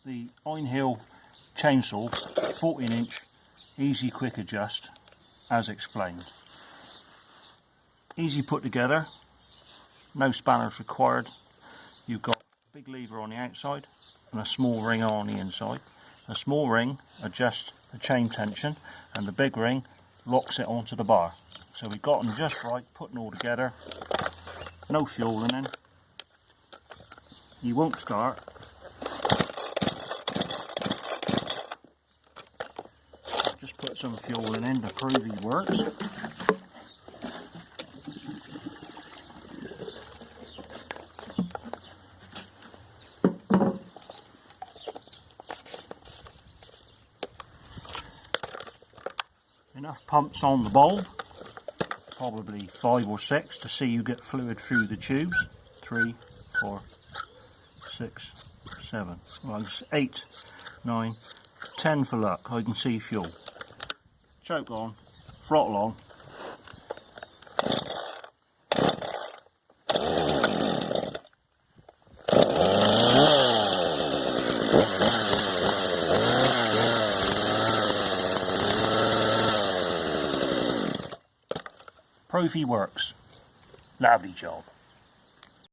the Einhill chainsaw, 14-inch, easy quick adjust, as explained. Easy put together, no spanners required. You've got a big lever on the outside and a small ring on the inside. The small ring adjusts the chain tension and the big ring locks it onto the bar. So we've got them just right, putting all together, no fueling in. You won't start. Just put some fueling in to prove he works. Enough pumps on the bulb, probably 5 or 6 to see you get fluid through the tubes. 3, 4, 6, 7, well, 8, 9, 10 for luck. I can see fuel. Choke on, throttle on. Profi works. Lovely job.